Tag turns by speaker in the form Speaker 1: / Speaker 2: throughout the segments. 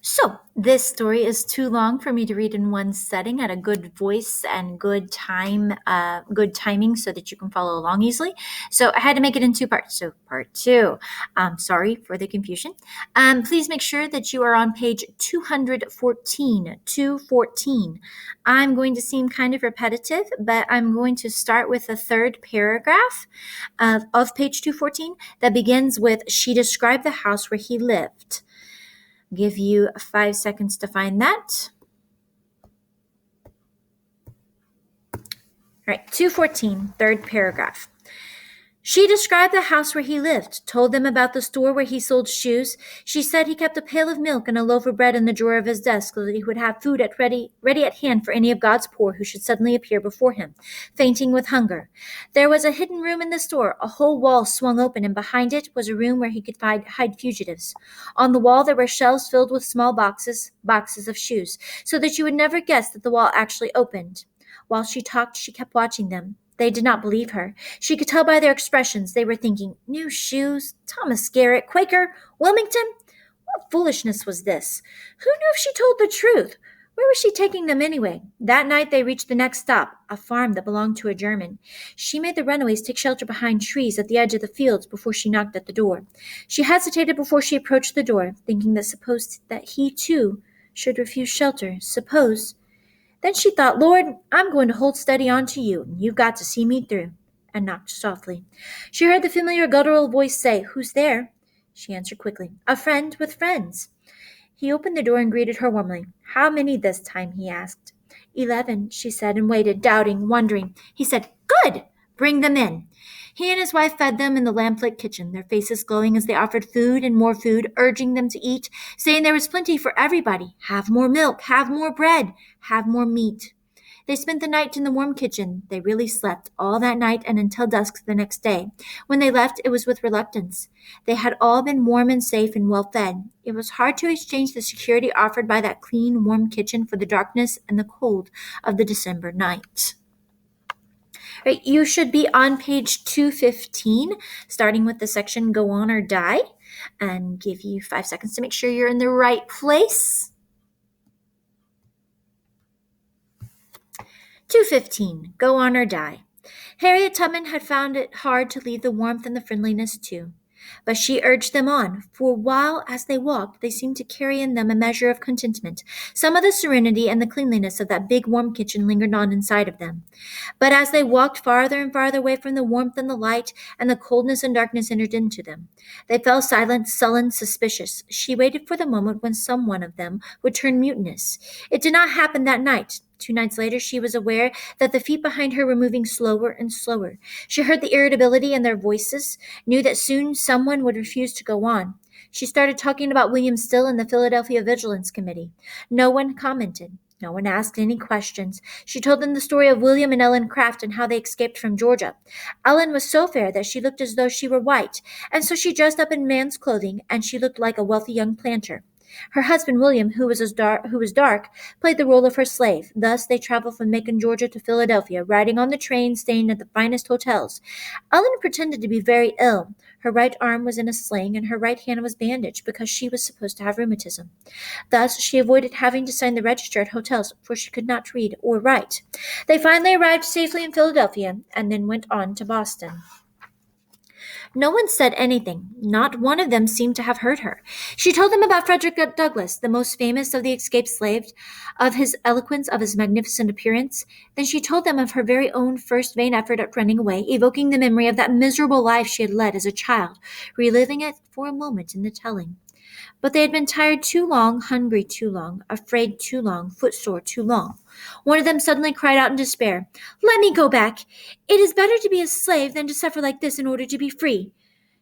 Speaker 1: So, this story is too long for me to read in one setting at a good voice and good timing so that you can follow along easily. So, I had to make it in two parts. So, part two. Sorry for the confusion. Please make sure that you are on page 214. 214. I'm going to seem kind of repetitive, but I'm going to start with the third paragraph of page 214 that begins with, "She described the house where he lived." Give you 5 seconds to find that. All right, 214, third paragraph. "She described the house where he lived, told them about the store where he sold shoes. She said he kept a pail of milk and a loaf of bread in the drawer of his desk so that he would have food ready at hand for any of God's poor who should suddenly appear before him, fainting with hunger. There was a hidden room in the store. A whole wall swung open, and behind it was a room where he could hide fugitives. On the wall there were shelves filled with small boxes of shoes, so that you would never guess that the wall actually opened. While she talked, she kept watching them. They did not believe her. She could tell by their expressions they were thinking, 'New shoes? Thomas Garrett? Quaker? Wilmington?' What foolishness was this? Who knew if she told the truth? Where was she taking them anyway? That night they reached the next stop, a farm that belonged to a German. She made the runaways take shelter behind trees at the edge of the fields before she knocked at the door. She hesitated before she approached the door, thinking that suppose that he too should refuse shelter. Then she thought, 'Lord, I'm going to hold steady on to you, and you've got to see me through,' and knocked softly. She heard the familiar guttural voice say, 'Who's there?' She answered quickly, 'A friend with friends.' He opened the door and greeted her warmly. 'How many this time?' he asked. 11, she said, and waited, doubting, wondering. He said, 'Good! Bring them in.' He and his wife fed them in the lamp-lit kitchen, their faces glowing as they offered food and more food, urging them to eat, saying there was plenty for everybody. Have more milk, have more bread, have more meat. They spent the night in the warm kitchen. They really slept all that night and until dusk the next day. When they left, it was with reluctance. They had all been warm and safe and well fed. It was hard to exchange the security offered by that clean, warm kitchen for the darkness and the cold of the December night. Right, you should be on page 215, starting with the section Go On or Die, and give you 5 seconds to make sure you're in the right place. 215, Go On or Die. Harriet Tubman had found it hard to leave the warmth and the friendliness too. But she urged them on, for while as they walked, they seemed to carry in them a measure of contentment. Some of the serenity and the cleanliness of that big warm kitchen lingered on inside of them. But as they walked farther and farther away from the warmth and the light, and the coldness and darkness entered into them, they fell silent, sullen, suspicious. She waited for the moment when some one of them would turn mutinous. It did not happen that night. 2 nights later, she was aware that the feet behind her were moving slower and slower. She heard the irritability in their voices, knew that soon someone would refuse to go on. She started talking about William Still and the Philadelphia Vigilance Committee. No one commented. No one asked any questions. She told them the story of William and Ellen Craft and how they escaped from Georgia. Ellen was so fair that she looked as though she were white, and so she dressed up in man's clothing, and she looked like a wealthy young planter. Her husband, William, who was dark, played the role of her slave. Thus they traveled from Macon, Georgia to Philadelphia, riding on the train, staying at the finest hotels. Ellen pretended to be very ill. Her right arm was in a sling, and her right hand was bandaged because she was supposed to have rheumatism. Thus she avoided having to sign the register at hotels, for she could not read or write. They finally arrived safely in Philadelphia, and then went on to Boston. No one said anything. Not one of them seemed to have heard her. She told them about Frederick Douglass, the most famous of the escaped slaves, of his eloquence, of his magnificent appearance. Then she told them of her very own first vain effort at running away, evoking the memory of that miserable life she had led as a child, reliving it for a moment in the telling. But they had been tired too long, hungry too long, afraid too long, footsore too long. One of them suddenly cried out in despair, "Let me go back! It is better to be a slave than to suffer like this in order to be free."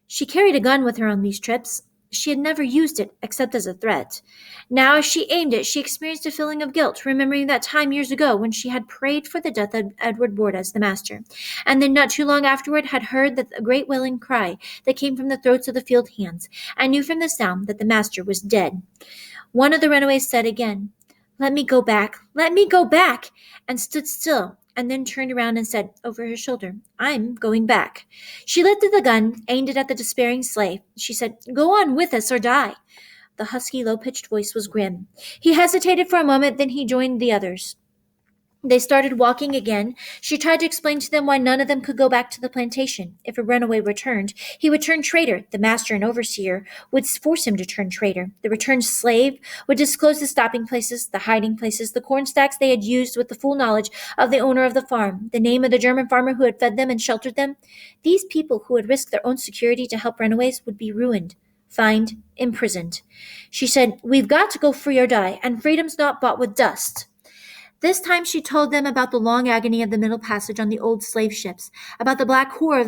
Speaker 1: She carried a gun with her on these trips. She had never used it except as a threat. Now as she aimed it, she experienced a feeling of guilt, remembering that time years ago when she had prayed for the death of Edward Bordas, the master, and then not too long afterward had heard a great wailing cry that came from the throats of the field hands, and knew from the sound that the master was dead. One of the runaways said again, "Let me go back, let me go back," and stood still, and then turned around and said, over her shoulder, "I'm going back." She lifted the gun, aimed it at the despairing slave. She said, "Go on with us or die." The husky, low-pitched voice was grim. He hesitated for a moment, then he joined the others. They started walking again. She tried to explain to them why none of them could go back to the plantation. If a runaway returned, he would turn traitor. The master and overseer would force him to turn traitor. The returned slave would disclose the stopping places, the hiding places, the corn stacks they had used with the full knowledge of the owner of the farm, the name of the German farmer who had fed them and sheltered them. These people who had risked their own security to help runaways would be ruined, fined, imprisoned. She said, "We've got to go free or die, and freedom's not bought with dust." This time she told them about the long agony of the Middle Passage on the old slave ships, about the black horror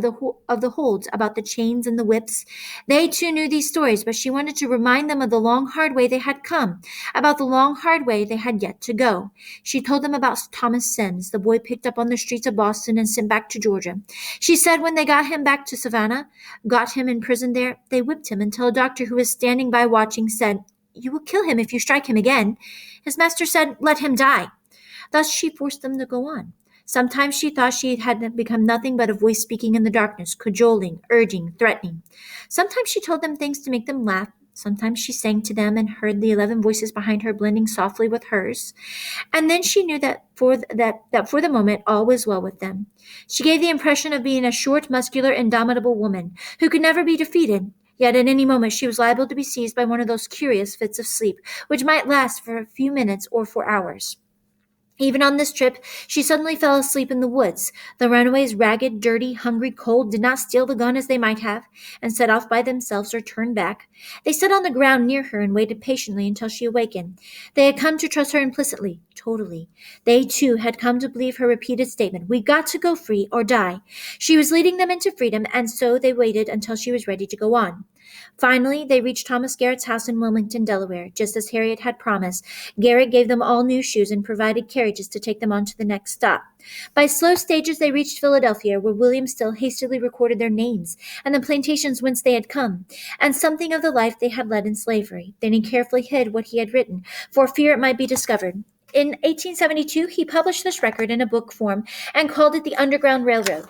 Speaker 1: of the holds, about the chains and the whips. They too knew these stories, but she wanted to remind them of the long hard way they had come, about the long hard way they had yet to go. She told them about Thomas Sims, the boy picked up on the streets of Boston and sent back to Georgia. She said when they got him back to Savannah, got him imprisoned there, they whipped him until a doctor who was standing by watching said, "You will kill him if you strike him again." His master said, "Let him die." Thus she forced them to go on. Sometimes she thought she had become nothing but a voice speaking in the darkness, cajoling, urging, threatening. Sometimes she told them things to make them laugh. Sometimes she sang to them and heard the 11 voices behind her blending softly with hers. And then she knew that for the moment all was well with them. She gave the impression of being a short, muscular, indomitable woman who could never be defeated. Yet at any moment she was liable to be seized by one of those curious fits of sleep, which might last for a few minutes or for hours. Even on this trip, she suddenly fell asleep in the woods. The runaways, ragged, dirty, hungry, cold, did not steal the gun as they might have, and set off by themselves or turn back. They sat on the ground near her and waited patiently until she awakened. They had come to trust her implicitly, totally. They, too, had come to believe her repeated statement, "We got to go free or die." She was leading them into freedom, and so they waited until she was ready to go on. Finally, they reached Thomas Garrett's house in Wilmington, Delaware, just as Harriet had promised. Garrett gave them all new shoes and provided carriages to take them on to the next stop. By slow stages they reached Philadelphia, where William Still hastily recorded their names and the plantations whence they had come, and something of the life they had led in slavery. Then he carefully hid what he had written, for fear it might be discovered. In 1872, he published this record in a book form and called it the Underground Railroad.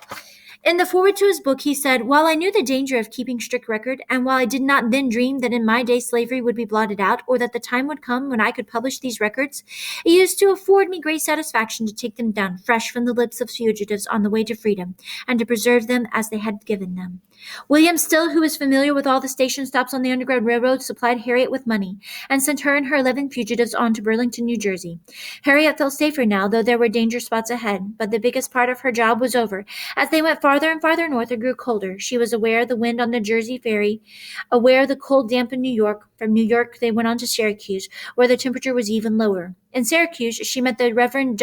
Speaker 1: In the foreword to his book, he said, "While I knew the danger of keeping strict record, and while I did not then dream that in my day slavery would be blotted out, or that the time would come when I could publish these records, it used to afford me great satisfaction to take them down fresh from the lips of fugitives on the way to freedom, and to preserve them as they had given them." William Still, who was familiar with all the station stops on the Underground Railroad, supplied Harriet with money, and sent her and her 11 fugitives on to Burlington, New Jersey. Harriet felt safer now, though there were danger spots ahead, but the biggest part of her job was over. As they went farther and farther north, it grew colder. She was aware of the wind on the Jersey ferry, aware of the cold damp in New York. From New York, they went on to Syracuse, where the temperature was even lower. In Syracuse, she met the Reverend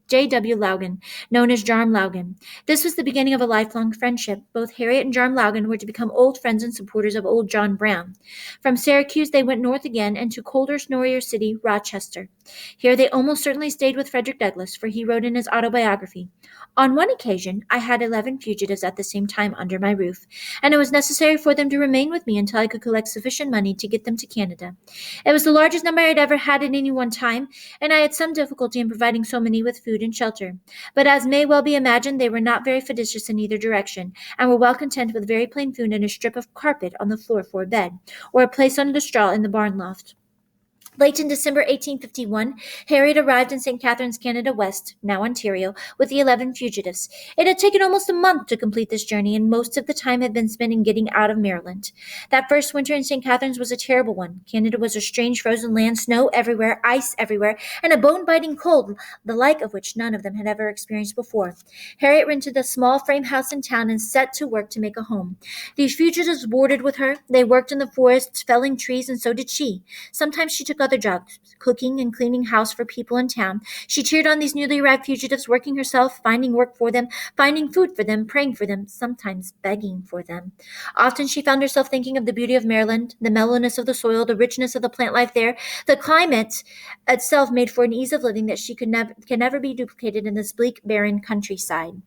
Speaker 1: J.W. Logan, known as Jarm Logan. This was the beginning of a lifelong friendship. Both Harriet and Jarm Logan were to become old friends and supporters of old John Brown. From Syracuse, they went north again into colder, snowier city, Rochester. Here they almost certainly stayed with Frederick Douglass, for he wrote in his autobiography, "On one occasion, I had 11 fugitives at the same time under my roof, and it was necessary for them to remain with me until I could collect sufficient money to get them to Canada. It was the largest number I had ever had at any one time, and I had some difficulty in providing so many with food and shelter. But as may well be imagined, they were not very fastidious in either direction, and were well content with very plain food and a strip of carpet on the floor for a bed, or a place under the straw in the barn loft." Late in December 1851, Harriet arrived in St. Catharines, Canada West, now Ontario, with the 11 fugitives. It had taken almost a month to complete this journey, and most of the time had been spent in getting out of Maryland. That first winter in St. Catharines was a terrible one. Canada was a strange frozen land, snow everywhere, ice everywhere, and a bone-biting cold, the like of which none of them had ever experienced before. Harriet rented a small frame house in town and set to work to make a home. These fugitives boarded with her. They worked in the forests, felling trees, and so did she. Sometimes she took other jobs, cooking and cleaning house for people in town. She cheered on these newly arrived fugitives, working herself, finding work for them, finding food for them, praying for them, sometimes begging for them. Often she found herself thinking of the beauty of Maryland, the mellowness of the soil, the richness of the plant life there. The climate itself made for an ease of living that can never be duplicated in this bleak, barren countryside.